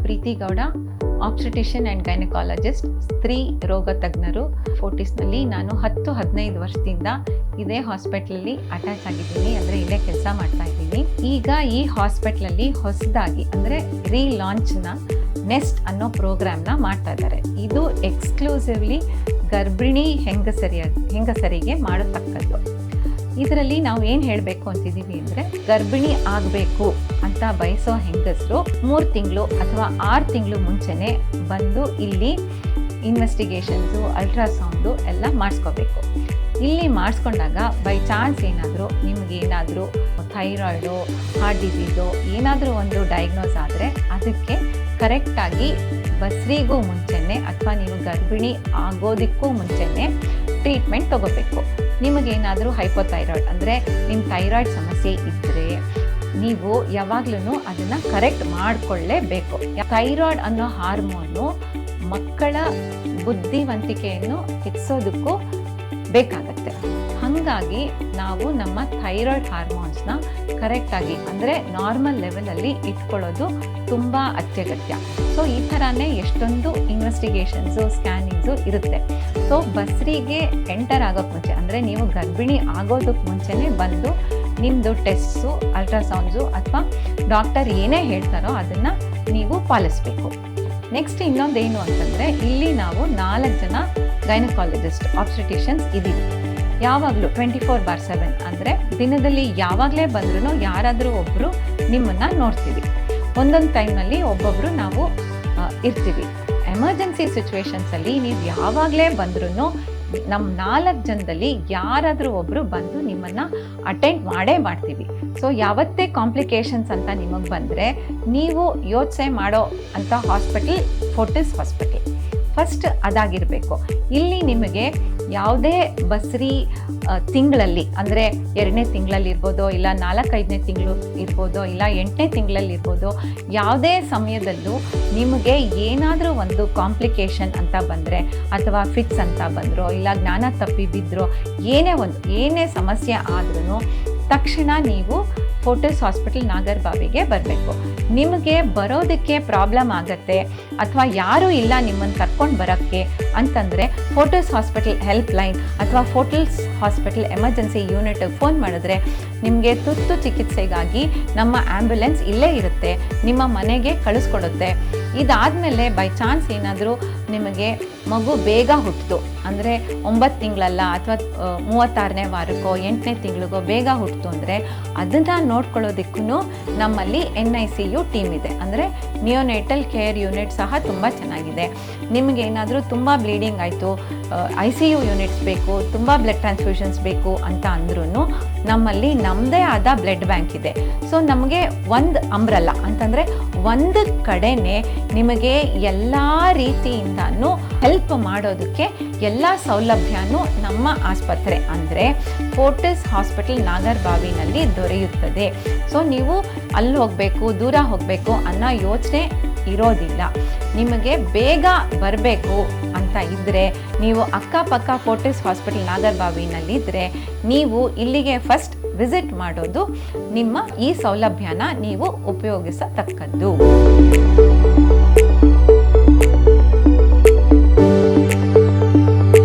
Preethi Gowda, ಆಬ್ಸ್ಟೆಟಿಷಿಯನ್ and gynaecologist, ಸ್ತ್ರೀ ರೋಗ ತಜ್ಞರು. ಫೋರ್ಟಿಸ್ನಲ್ಲಿ ನಾನು 10-15 ವರ್ಷದಿಂದ ಇದೇ ಹಾಸ್ಪಿಟ್ಲಲ್ಲಿ ಅಟ್ಯಾಚ್ ಆಗಿದ್ದೀನಿ, ಅಂದರೆ ಇಲ್ಲೇ ಕೆಲಸ ಮಾಡ್ತಾ ಇದ್ದೀನಿ. ಈಗ ಈ ಹಾಸ್ಪಿಟ್ಲಲ್ಲಿ ಹೊಸದಾಗಿ ಅಂದರೆ ರೀಲಾಂಚ್ನ ನೆಸ್ಟ್ ಅನ್ನೋ ಪ್ರೋಗ್ರಾಮ್ನ ಮಾಡ್ತಾ ಇದ್ದಾರೆ. ಇದು ಎಕ್ಸ್ಕ್ಲೂಸಿವ್ಲಿ ಗರ್ಭಿಣಿ ಹೆಂಗಸರಿಗೆ ಮಾಡತಕ್ಕದ್ದು. ಇದರಲ್ಲಿ ನಾವು ಏನು ಹೇಳಬೇಕು ಅಂತಿದ್ದೀವಿ ಅಂದರೆ, ಗರ್ಭಿಣಿ ಆಗಬೇಕು ಅಂತ ಬಯಸೋ ಹೆಂಗಸರು 3 ತಿಂಗಳು ಅಥವಾ 6 ತಿಂಗಳು ಮುಂಚೆನೇ ಬಂದು ಇಲ್ಲಿ ಇನ್ವೆಸ್ಟಿಗೇಷನ್ಸು, ಅಲ್ಟ್ರಾಸೌಂಡು ಎಲ್ಲ ಮಾಡಿಸ್ಕೋಬೇಕು. ಇಲ್ಲಿ ಮಾಡಿಸ್ಕೊಂಡಾಗ ಬೈ ಚಾನ್ಸ್ ನಿಮಗೇನಾದರೂ ಥೈರಾಯ್ಡು, ಹಾರ್ಟ್ ಡಿಸೀಸು ಏನಾದರೂ ಒಂದು ಡಯಾಗ್ನೋಸ್ ಆದರೆ ಅದಕ್ಕೆ ಕರೆಕ್ಟಾಗಿ ಬಸ್ರಿಗೂ ಮುಂಚೆನೇ ಅಥವಾ ನೀವು ಗರ್ಭಿಣಿ ಆಗೋದಕ್ಕೂ ಮುಂಚೆನೇ ಟ್ರೀಟ್ಮೆಂಟ್ ತೊಗೋಬೇಕು. ನಿಮಗೇನಾದರೂ ಹೈಪೋಥೈರಾಯ್ಡ್ ಅಂದರೆ ನಿಮ್ಮ ಥೈರಾಯ್ಡ್ ಸಮಸ್ಯೆ ಇದ್ದರೆ ನೀವು ಯಾವಾಗಲೂ ಅದನ್ನು ಕರೆಕ್ಟ್ ಮಾಡಿಕೊಳ್ಳೇಬೇಕು. ಥೈರಾಯ್ಡ್ ಅನ್ನೋ ಹಾರ್ಮೋನು ಮಕ್ಕಳ ಬುದ್ಧಿವಂತಿಕೆಯನ್ನು ಹೆಚ್ಚಿಸೋದಕ್ಕೂ ಬೇಕಾಗತ್ತೆ. ಹಾಗಾಗಿ ನಾವು ನಮ್ಮ ಥೈರಾಯ್ಡ್ ಹಾರ್ಮೋನ್ಸ್ನ ಕರೆಕ್ಟಾಗಿ ಅಂದರೆ ನಾರ್ಮಲ್ ಲೆವೆಲಲ್ಲಿ ಇಟ್ಕೊಳ್ಳೋದು ತುಂಬ ಅತ್ಯಗತ್ಯ. ಸೊ ಈ ಥರನೇ ಎಷ್ಟೊಂದು ಇನ್ವೆಸ್ಟಿಗೇಷನ್ಸು, ಸ್ಕ್ಯಾನಿಂಗ್ಸು ಇರುತ್ತೆ. ಸೊ ಬಸ್ರಿಗೆ ಎಂಟರ್ ಆಗೋಕ್ಕೆ ಮುಂಚೆ ಅಂದರೆ ನೀವು ಗರ್ಭಿಣಿ ಆಗೋದಕ್ಕೆ ಮುಂಚೆನೇ ಬಂದು ನಿಮ್ಮದು ಟೆಸ್ಟ್ಸು, ಅಲ್ಟ್ರಾಸೌಂಡ್ಸು ಅಥವಾ ಡಾಕ್ಟರ್ ಏನೇ ಹೇಳ್ತಾರೋ ಅದನ್ನು ನೀವು ಪಾಲಿಸಬೇಕು. ನೆಕ್ಸ್ಟ್ ಇನ್ನೊಂದೇನು ಅಂತಂದರೆ, ಇಲ್ಲಿ ನಾವು 4 ಜನ ಗೈನಕಾಲಜಿಸ್ಟ್, ಆಬ್ಸ್ಟೆಟಿಷಿಯನ್ಸ್ ಇದ್ದೀವಿ. ಯಾವಾಗಲೂ 24/7 ಅಂದರೆ ದಿನದಲ್ಲಿ ಯಾವಾಗಲೇ ಬಂದ್ರೂ ಯಾರಾದರೂ ಒಬ್ಬರು ನಿಮ್ಮನ್ನು ನೋಡ್ತೀವಿ. ಒಂದೊಂದು ಟೈಮ್ನಲ್ಲಿ ಒಬ್ಬೊಬ್ಬರು ನಾವು ಇರ್ತೀವಿ. ಎಮರ್ಜೆನ್ಸಿ ಸಿಚುವೇಶನ್ಸಲ್ಲಿ ನೀವು ಯಾವಾಗಲೇ ಬಂದ್ರೂ ನಮ್ಮ 4 ಜನದಲ್ಲಿ ಯಾರಾದರೂ ಒಬ್ಬರು ಬಂದು ನಿಮ್ಮನ್ನು ಅಟೆಂಡ್ ಮಾಡ್ತೀವಿ. ಸೊ ಯಾವತ್ತೇ ಕಾಂಪ್ಲಿಕೇಶನ್ಸ್ ಅಂತ ನಿಮಗೆ ಬಂದರೆ ನೀವು ಯೋಚನೆ ಮಾಡೋ ಅಂಥ ಹಾಸ್ಪಿಟಲ್ ಫೋರ್ಟಿಸ್ ಹಾಸ್ಪಿಟಲ್. ಫಸ್ಟ್ ಅದಾಗಿರಬೇಕು. ಇಲ್ಲಿ ನಿಮಗೆ ಯಾವುದೇ ಬಸ್ರಿ ತಿಂಗಳಲ್ಲಿ ಅಂದರೆ 2ನೇ ತಿಂಗಳಲ್ಲಿ ಇರ್ಬೋದು, ಇಲ್ಲ 4-5ನೇ ತಿಂಗಳು ಇರ್ಬೋದು, ಇಲ್ಲ 8ನೇ ತಿಂಗಳಲ್ಲಿ ಇರ್ಬೋದು, ಯಾವುದೇ ಸಮಯದಲ್ಲೂ ನಿಮಗೆ ಏನಾದರೂ ಒಂದು ಕಾಂಪ್ಲಿಕೇಶನ್ ಅಂತ ಬಂದರೆ ಅಥವಾ ಫಿಟ್ಸ್ ಅಂತ ಬಂದರೋ, ಇಲ್ಲ ಜ್ಞಾನ ತಪ್ಪಿ ಬಿದ್ದರೋ, ಏನೇ ಸಮಸ್ಯೆ ಆದ್ರೂ ತಕ್ಷಣ ನೀವು ಫೋರ್ಟಿಸ್ ಹಾಸ್ಪಿಟಲ್ ನಾಗರಬಾವಿಗೆ ಬರಬೇಕು. ನಿಮಗೆ ಬರೋದಕ್ಕೆ ಪ್ರಾಬ್ಲಮ್ ಆಗತ್ತೆ ಅಥವಾ ಯಾರೂ ಇಲ್ಲ ನಿಮ್ಮನ್ನು ಕರ್ಕೊಂಡು ಬರೋಕ್ಕೆ ಅಂತಂದರೆ ಫೋರ್ಟಿಸ್ ಹಾಸ್ಪಿಟಲ್ ಹೆಲ್ಪ್ ಲೈನ್ ಅಥವಾ ಫೋರ್ಟಿಸ್ ಹಾಸ್ಪಿಟಲ್ ಎಮರ್ಜೆನ್ಸಿ ಯೂನಿಟ್ಗೆ ಫೋನ್ ಮಾಡಿದ್ರೆ ನಿಮಗೆ ತುರ್ತು ಚಿಕಿತ್ಸೆಗಾಗಿ ನಮ್ಮ ಆ್ಯಂಬುಲೆನ್ಸ್ ಇಲ್ಲೇ ಇರುತ್ತೆ, ನಿಮ್ಮ ಮನೆಗೆ ಕಳಿಸ್ಕೊಡುತ್ತೆ. ಇದಾದಮೇಲೆ ಬೈ ಚಾನ್ಸ್ ಏನಾದರೂ ನಿಮಗೆ ಮಗು ಬೇಗ ಹುಟ್ಟಿತು ಅಂದರೆ 9 ತಿಂಗಳಲ್ಲ ಅಥವಾ 36ನೇ ವಾರಕ್ಕೋ 8ನೇ ತಿಂಗಳಿಗೋ ಬೇಗ ಹುಟ್ಟಿತು ಅಂದರೆ ಅದನ್ನು ನೋಡ್ಕೊಳ್ಳೋದಕ್ಕೂ ನಮ್ಮಲ್ಲಿ NICU ಟೀಮ್ ಇದೆ, ಅಂದರೆ ನಿಯೋನೇಟಲ್ ಕೇರ್ ಯೂನಿಟ್ ಸಹ ತುಂಬ ಚೆನ್ನಾಗಿದೆ. ನಿಮಗೇನಾದರೂ ತುಂಬ ಬ್ಲೀಡಿಂಗ್ ಆಯಿತು, ICU ಯೂನಿಟ್ಸ್ ಬೇಕು, ತುಂಬ ಬ್ಲಡ್ ಟ್ರಾನ್ಸ್ಫ್ಯೂಷನ್ಸ್ ಬೇಕು ಅಂತ ಅಂದ್ರೂ ನಮ್ಮಲ್ಲಿ ನಮ್ಮದೇ ಆದ ಬ್ಲಡ್ ಬ್ಯಾಂಕ್ ಇದೆ. ಸೊ ನಮಗೆ ಒಂದು ಅಂಬ್ರಲ್ಲ ಅಂತಂದರೆ ಒಂದು ಕಡೆನೇ ನಿಮಗೆ ಎಲ್ಲ ರೀತಿಯಿಂದನೂ ಹೆಲ್ಪ್ ಮಾಡೋದಕ್ಕೆ ಎಲ್ಲ ಸೌಲಭ್ಯನೂ ನಮ್ಮ ಆಸ್ಪತ್ರೆ ಅಂದರೆ ಫೋರ್ಟಿಸ್ ಹಾಸ್ಪಿಟಲ್ ನಾಗರಬಾವಿನಲ್ಲಿ ದೊರೆಯುತ್ತದೆ. ಸೊ ನೀವು ಅಲ್ಲಿ ಹೋಗಬೇಕು, ದೂರ ಹೋಗಬೇಕು ಅನ್ನೋ ಯೋಚನೆ ಇರೋದಿಲ್ಲ. ನಿಮಗೆ ಬೇಗ ಬರಬೇಕು ಅಂತ ಇದ್ದರೆ ನೀವು ಅಕ್ಕಪಕ್ಕ ಫೋರ್ಟಿಸ್ ಹಾಸ್ಪಿಟಲ್ ನಾಗರಬಾವಿನಲ್ಲಿದ್ದರೆ ನೀವು ಇಲ್ಲಿಗೆ ಫಸ್ಟ್ ವಿಸಿಟ್ ಮಾಡೋದು ನಿಮ್ಮ ಈ ಸೌಲಭ್ಯನ ನೀವು ಉಪಯೋಗಿಸತಕ್ಕದ್ದು.